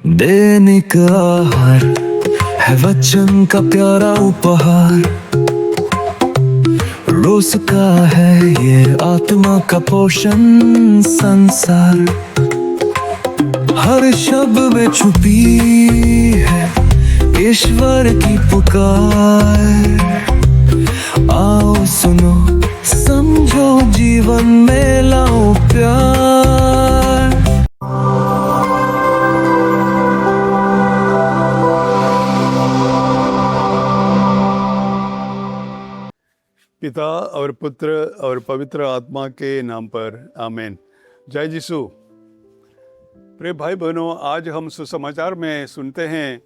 दैनिक आहार है वचन का प्यारा उपहार। रोज का है ये आत्मा का पोषण संसार। हर शब्द में छुपी है ईश्वर की पुकार। आओ सुनो समझो जीवन में लाओ प्यार। पिता और पुत्र और पवित्र आत्मा के नाम पर आमीन। जय यीशु। प्रिय भाई बहनों, आज हम सुसमाचार में सुनते हैं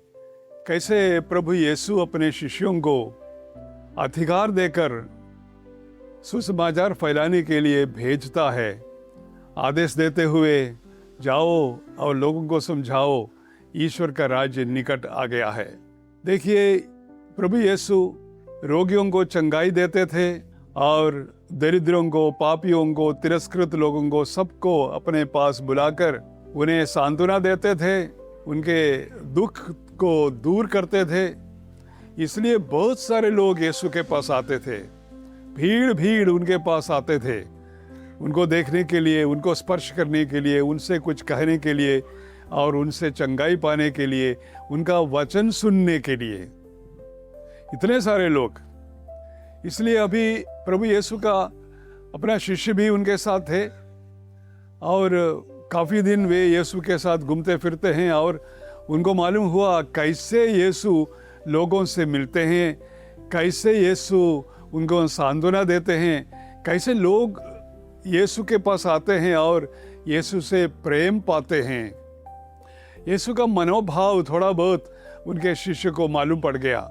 कैसे प्रभु यीशु अपने शिष्यों को अधिकार देकर सुसमाचार फैलाने के लिए भेजता है, आदेश देते हुए जाओ और लोगों को समझाओ ईश्वर का राज्य निकट आ गया है। देखिए, प्रभु यीशु रोगियों को चंगाई देते थे और दरिद्रों को, पापियों को, तिरस्कृत लोगों को सबको अपने पास बुलाकर उन्हें सांत्वना देते थे, उनके दुख को दूर करते थे। इसलिए बहुत सारे लोग यीशु के पास आते थे। भीड़ भीड़ उनके पास आते थे, उनको देखने के लिए, उनको स्पर्श करने के लिए, उनसे कुछ कहने के लिए और उनसे चंगाई पाने के लिए, उनका वचन सुनने के लिए। इतने सारे लोग। इसलिए अभी प्रभु यीशु का अपना शिष्य भी उनके साथ थे और काफ़ी दिन वे यीशु के साथ घूमते फिरते हैं और उनको मालूम हुआ कैसे यीशु लोगों से मिलते हैं, कैसे यीशु उनको सांत्वना देते हैं, कैसे लोग यीशु के पास आते हैं और यीशु से प्रेम पाते हैं। यीशु का मनोभाव थोड़ा बहुत उनके शिष्य को मालूम पड़ गया।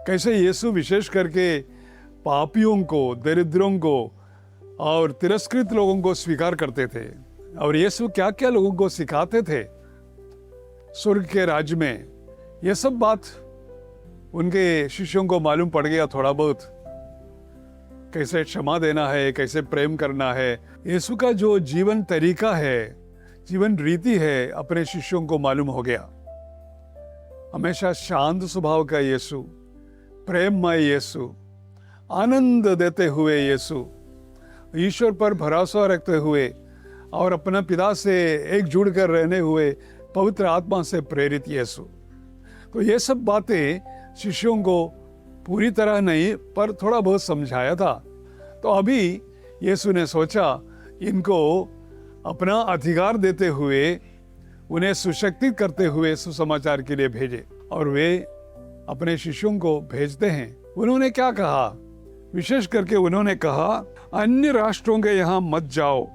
कैसे यीशु विशेष करके पापियों को, दरिद्रों को और तिरस्कृत लोगों को स्वीकार करते थे। और यीशु क्या क्या लोगों को सिखाते थे स्वर्ग के राज्य में, यह सब बात उनके शिष्यों को मालूम पड़ गया थोड़ा बहुत। कैसे क्षमा देना है, कैसे प्रेम करना है। यीशु का जो जीवन तरीका है, जीवन रीति है, अपने शिष्यों को मालूम हो गया। हमेशा शांत स्वभाव का यीशु, प्रेममय यीशु, आनंद देते हुए यीशु, ईश्वर पर भरोसा रखते हुए और अपना पिता से एकजुट कर रहने हुए पवित्र आत्मा से प्रेरित यीशु। तो ये सब बातें शिष्यों को पूरी तरह नहीं पर थोड़ा बहुत समझाया था। तो अभी यीशु ने सोचा इनको अपना अधिकार देते हुए, उन्हें सुशक्तित करते हुए सुसमाचार के लिए भेजे। और वे अपने शिष्यों को भेजते हैं। उन्होंने क्या कहा? विशेष करके उन्होंने कहा, अन्य राष्ट्रों के यहाँ मत जाओ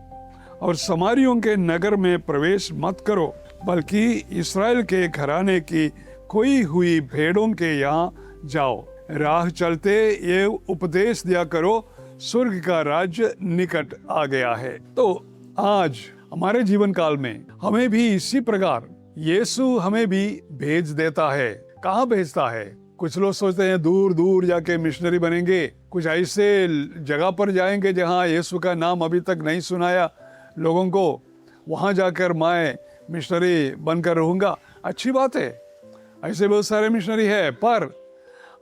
और समारियों के नगर में प्रवेश मत करो, बल्कि इस्राएल के घराने की खोई हुई भेड़ों के यहाँ जाओ। राह चलते ये उपदेश दिया करो, स्वर्ग का राज्य निकट आ गया है। तो आज हमारे जीवन काल में हमें भी इसी प्रकार यीशु हमें भी भेज देता है। कहाँ भेजता है? कुछ लोग सोचते हैं दूर दूर जाके मिशनरी बनेंगे, कुछ ऐसे जगह पर जाएंगे जहाँ यीशु का नाम अभी तक नहीं सुनाया लोगों को, वहाँ जाकर मैं मिशनरी बनकर रहूँगा। अच्छी बात है, ऐसे बहुत सारे मिशनरी है। पर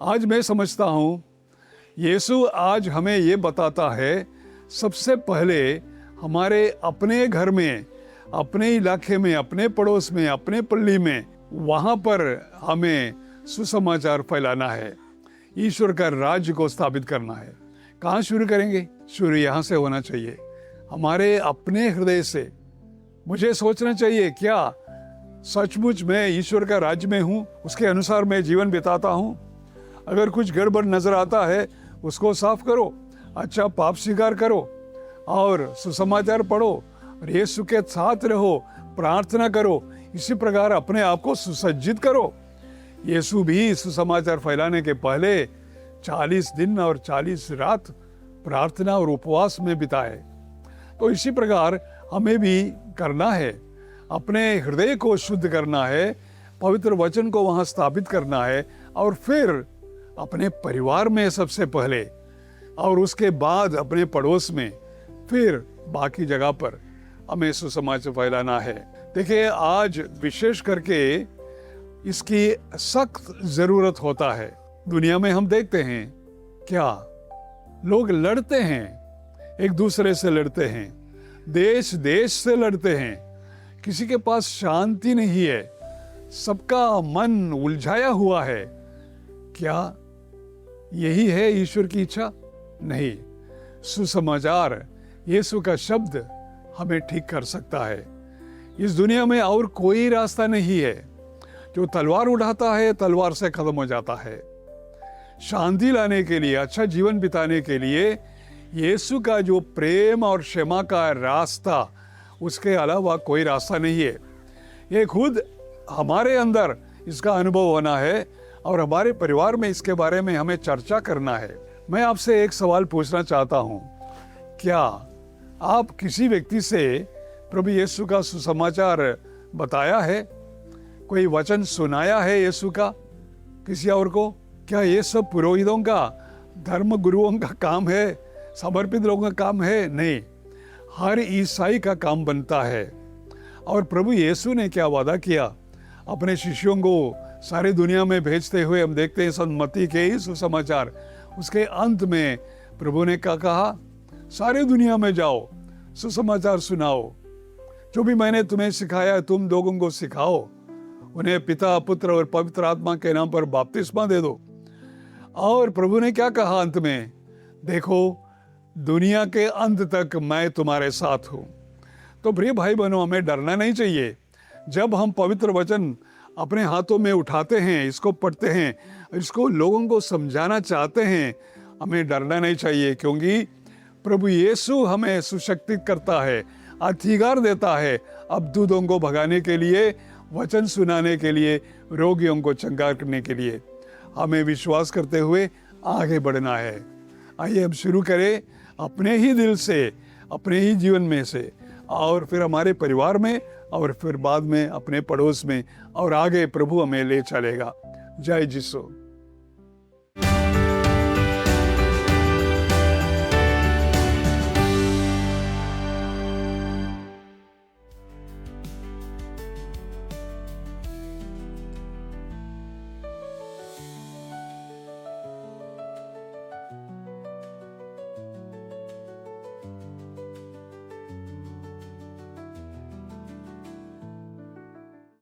आज मैं समझता हूँ यीशु आज हमें ये बताता है, सबसे पहले हमारे अपने घर में, अपने इलाके में, अपने पड़ोस में, अपने पल्ली में, वहाँ पर हमें सुसमाचार फैलाना है, ईश्वर का राज्य को स्थापित करना है। कहाँ शुरू करेंगे? शुरू यहाँ से होना चाहिए, हमारे अपने हृदय से। मुझे सोचना चाहिए क्या सचमुच मैं ईश्वर का राज्य में हूँ, उसके अनुसार मैं जीवन बिताता हूँ। अगर कुछ गड़बड़ नजर आता है उसको साफ करो, अच्छा पाप स्वीकार करो और सुसमाचार पढ़ो और यीशु के साथ रहो, प्रार्थना करो। इसी प्रकार अपने आप को सुसज्जित करो। यीशु भी सुसमाचार फैलाने के पहले 40 दिन और 40 रात प्रार्थना और उपवास में बिताए। तो इसी प्रकार हमें भी करना है, अपने हृदय को शुद्ध करना है, पवित्र वचन को वहाँ स्थापित करना है और फिर अपने परिवार में सबसे पहले और उसके बाद अपने पड़ोस में, फिर बाकी जगह पर हमें सुसमाचार फैलाना है। देखिए, आज विशेष करके इसकी सख्त जरूरत होता है। दुनिया में हम देखते हैं क्या लोग लड़ते हैं, एक दूसरे से लड़ते हैं, देश देश से लड़ते हैं, किसी के पास शांति नहीं है, सबका मन उलझाया हुआ है। क्या यही है ईश्वर की इच्छा? नहीं। सुसमाचार, यीशु का शब्द हमें ठीक कर सकता है। इस दुनिया में और कोई रास्ता नहीं है। जो तलवार उठाता है तलवार से खत्म हो जाता है। शांति लाने के लिए, अच्छा जीवन बिताने के लिए यीशु का जो प्रेम और क्षमा का रास्ता, उसके अलावा कोई रास्ता नहीं है। ये खुद हमारे अंदर इसका अनुभव होना है और हमारे परिवार में इसके बारे में हमें चर्चा करना है। मैं आपसे एक सवाल पूछना चाहता हूँ, क्या आप किसी व्यक्ति से प्रभु यीशु का सुसमाचार बताया है? कोई वचन सुनाया है यीशु का किसी और को? क्या ये सब पुरोहितों का, धर्म गुरुओं का काम है, समर्पित लोगों का काम है? नहीं, हर ईसाई का काम बनता है। और प्रभु यीशु ने क्या वादा किया अपने शिष्यों को सारे दुनिया में भेजते हुए? हम देखते हैं संत मत्ती के ही सुसमाचार, उसके अंत में प्रभु ने क्या कहा? सारे दुनिया में जाओ, सुसमाचार सुनाओ, जो भी मैंने तुम्हें सिखाया तुम लोगों को सिखाओ, उन्हें पिता, पुत्र और पवित्र आत्मा के नाम पर बपतिस्मा दे दो। और प्रभु ने क्या कहा अंत में? देखो, दुनिया के अंत तक मैं तुम्हारे साथ हूं। तो प्रिय भाई बहनों, हमें डरना नहीं चाहिए। जब हम पवित्र वचन अपने हाथों में उठाते हैं, इसको पढ़ते हैं, इसको लोगों को समझाना चाहते हैं, हमें डरना नहीं चाहिए, क्योंकि प्रभु यीशु हमें सुशक्तित करता है, अधिकार देता है अबदूतों को भगाने के लिए, वचन सुनाने के लिए, रोगियों को चंगा करने के लिए। हमें विश्वास करते हुए आगे बढ़ना है। आइए हम शुरू करें अपने ही दिल से, अपने ही जीवन में से, और फिर हमारे परिवार में, और फिर बाद में अपने पड़ोस में, और आगे प्रभु हमें ले चलेगा। जय यीशु।